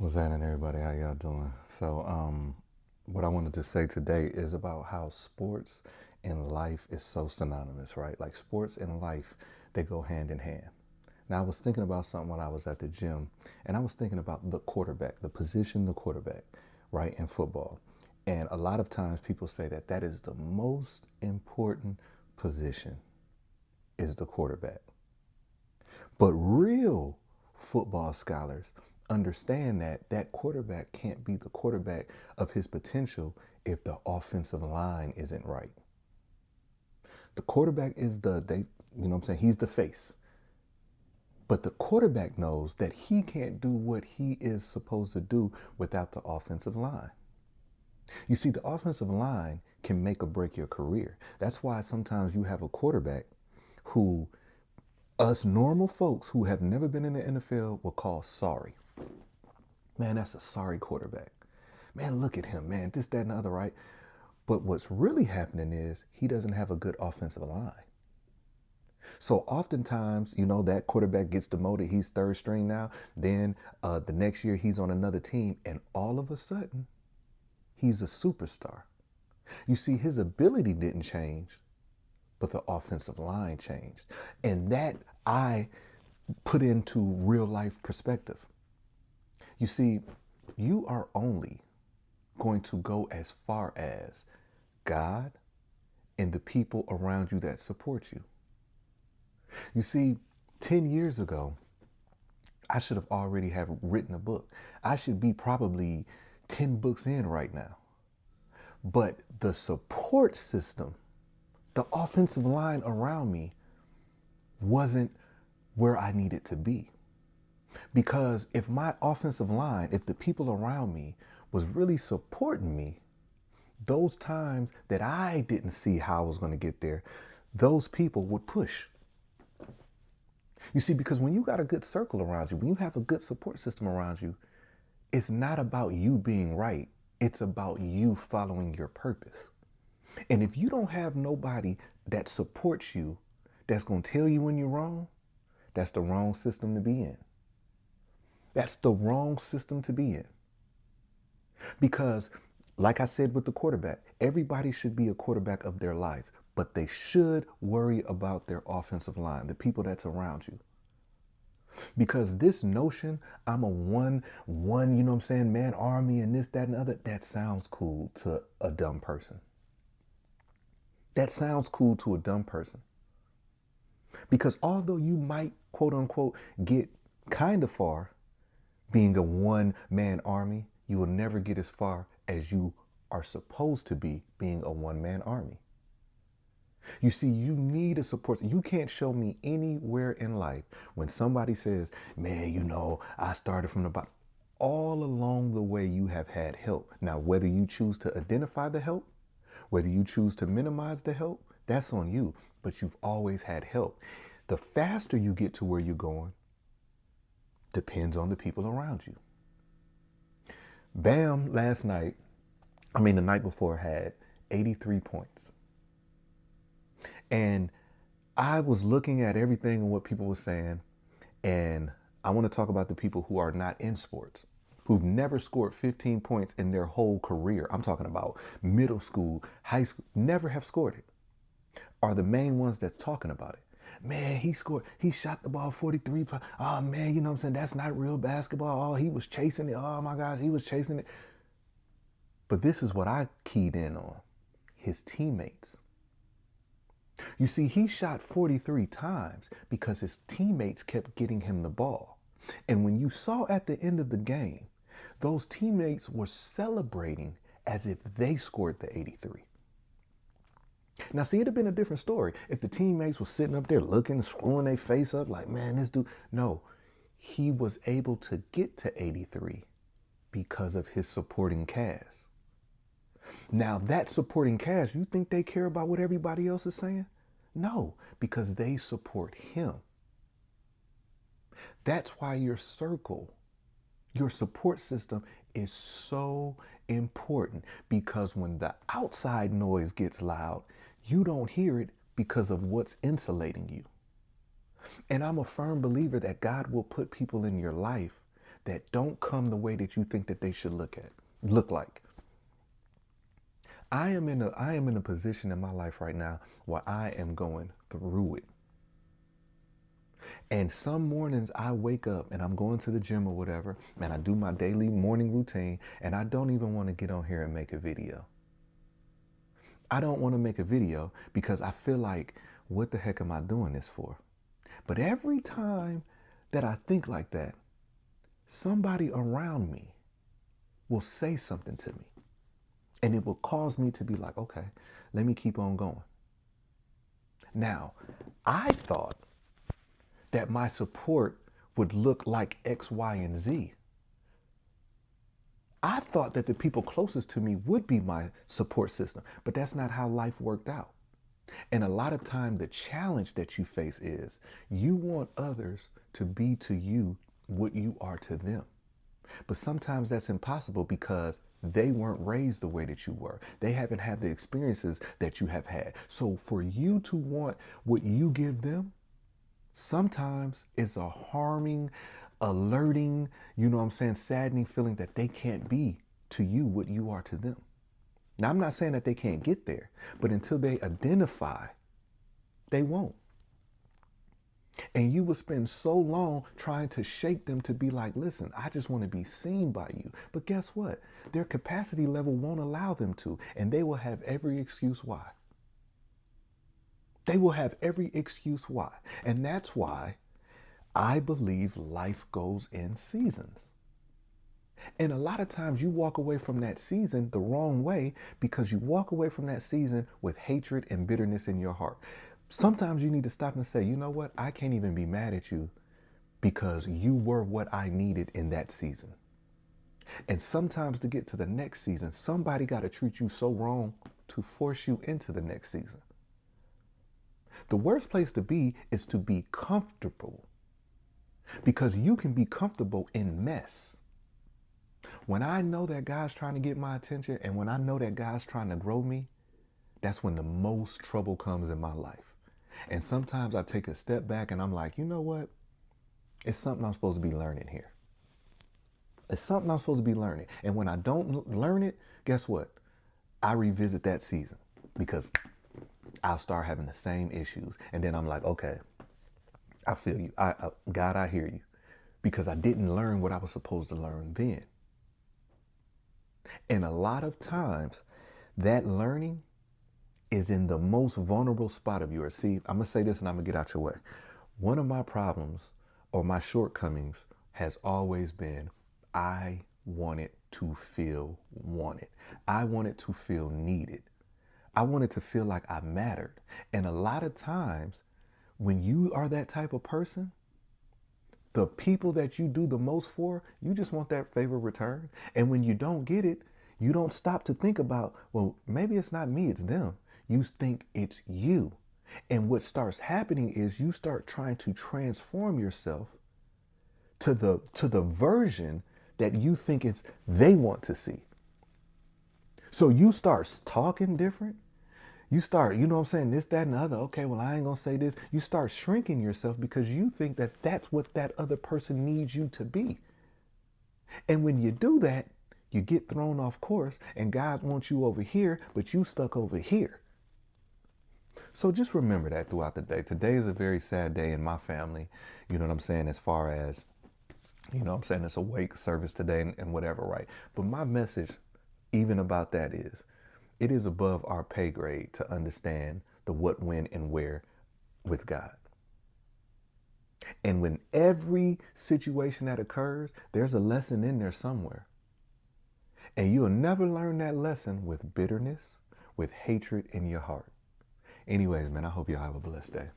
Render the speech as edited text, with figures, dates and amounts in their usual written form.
What's happening, everybody? How y'all doing? What I wanted to say today is about how sports and life is so synonymous, right? Like sports and life, they go hand in hand. Now, I was thinking about something when I was at the gym, and I was thinking about the quarterback, the position, the quarterback, right, in football. And a lot of times people say that that is the most important position is the quarterback. But real football scholars understand that that quarterback can't be the quarterback of his potential if the offensive line isn't right. The quarterback is he's the face. But the quarterback knows that he can't do what he is supposed to do without the offensive line. You see, the offensive line can make or break your career. That's why sometimes you have a quarterback who us normal folks who have never been in the NFL will call sorry. Man, that's a sorry quarterback. Man, look at him, man, this, that, and the other, right? But what's really happening is he doesn't have a good offensive line. So oftentimes, that quarterback gets demoted. He's third string now. Then the next year he's on another team, and all of a sudden, he's a superstar. You see, his ability didn't change, but the offensive line changed. And that I put into real life perspective. You see, you are only going to go as far as God and the people around you that support you. You see, 10 years ago, I should have already have written a book. I should be probably 10 books in right now. But the support system, the offensive line around me wasn't where I needed to be. Because if my offensive line, if the people around me was really supporting me, those times that I didn't see how I was going to get there, those people would push. You see, because when you got a good circle around you, when you have a good support system around you, it's not about you being right. It's about you following your purpose. And if you don't have nobody that supports you, that's going to tell you when you're wrong, that's the wrong system to be in. That's the wrong system to be in. Because, like I said with the quarterback, everybody should be a quarterback of their life, but they should worry about their offensive line, the people that's around you. Because this notion, I'm a one, man army and this, that, and other, that sounds cool to a dumb person. That sounds cool to a dumb person. Because although you might, quote unquote, get kind of far being a one man army, you will never get as far as you are supposed to be being a one man army. You see, you need a support. You can't show me anywhere in life when somebody says, man, I started from the bottom. All along the way, you have had help. Now, whether you choose to identify the help, whether you choose to minimize the help, that's on you. But you've always had help. The faster you get to where you're going depends on the people around you. Bam, the night before, had 83 points. And I was looking at everything and what people were saying, and I want to talk about the people who are not in sports, who've never scored 15 points in their whole career. I'm talking about middle school, high school, never have scored it, are the main ones that's talking about it. Man, he shot the ball 43. Oh man, that's not real basketball. Oh, he was chasing it. Oh my gosh, he was chasing it. But this is what I keyed in on. His teammates. You see, he shot 43 times because his teammates kept getting him the ball. And when you saw at the end of the game, those teammates were celebrating as if they scored the 83. Now, see, it'd have been a different story if the teammates were sitting up there looking, screwing their face up like, man, this dude. No, he was able to get to 83 because of his supporting cast. Now, that supporting cast, you think they care about what everybody else is saying? No, because they support him. That's why your circle, your support system is so important, because when the outside noise gets loud, you don't hear it because of what's insulating you. And I'm a firm believer that God will put people in your life that don't come the way that you think that they should look like. I am in a position in my life right now where I am going through it. And some mornings I wake up and I'm going to the gym or whatever, and I do my daily morning routine, and I don't even want to get on here and make a video. I don't want to make a video because I feel like, what the heck am I doing this for? But every time that I think like that, somebody around me will say something to me. And it will cause me to be like, okay, let me keep on going. Now, I thought that my support would look like X, Y, and Z. I thought that the people closest to me would be my support system, but that's not how life worked out. And a lot of time, the challenge that you face is you want others to be to you what you are to them. But sometimes that's impossible because they weren't raised the way that you were. They haven't had the experiences that you have had. So for you to want what you give them, sometimes it's a harming, alerting, saddening feeling that they can't be to you what you are to them. Now, I'm not saying that they can't get there, but until they identify, they won't. And you will spend so long trying to shake them to be like, listen, I just want to be seen by you. But guess what? Their capacity level won't allow them to, and they will have every excuse why. They will have every excuse why. And that's why I believe life goes in seasons. And a lot of times you walk away from that season the wrong way because you walk away from that season with hatred and bitterness in your heart. Sometimes you need to stop and say, you know what? I can't even be mad at you because you were what I needed in that season. And sometimes to get to the next season, somebody got to treat you so wrong to force you into the next season. The worst place to be is to be comfortable, because you can be comfortable in mess. When I know that God's trying to get my attention, and when I know that God's trying to grow me, that's when the most trouble comes in my life. And sometimes I take a step back and I'm like, you know what? It's something I'm supposed to be learning here. It's something I'm supposed to be learning. And when I don't learn it, guess what? I revisit that season because I'll start having the same issues. And then I'm like, okay, I feel you. God, I hear you, because I didn't learn what I was supposed to learn then. And a lot of times that learning is in the most vulnerable spot of yours. See, I'm going to say this and I'm going to get out your way. One of my problems or my shortcomings has always been I wanted to feel wanted. I wanted to feel needed. I wanted to feel like I mattered. And a lot of times when you are that type of person, the people that you do the most for, you just want that favor returned. And when you don't get it, you don't stop to think about, well, maybe it's not me, it's them. You think it's you. And what starts happening is you start trying to transform yourself to the version that you think it's they want to see. So you start talking different. You start, this, that, and the other. Okay, well, I ain't gonna say this. You start shrinking yourself because you think that that's what that other person needs you to be. And when you do that, you get thrown off course, and God wants you over here, but you stuck over here. So just remember that throughout the day. Today is a very sad day in my family. You know what I'm saying? As far as, it's a wake service today and whatever, right? But my message, even about that, is it is above our pay grade to understand the what, when, and where with God. And when every situation that occurs, there's a lesson in there somewhere. And you'll never learn that lesson with bitterness, with hatred in your heart. Anyways, man, I hope y'all have a blessed day.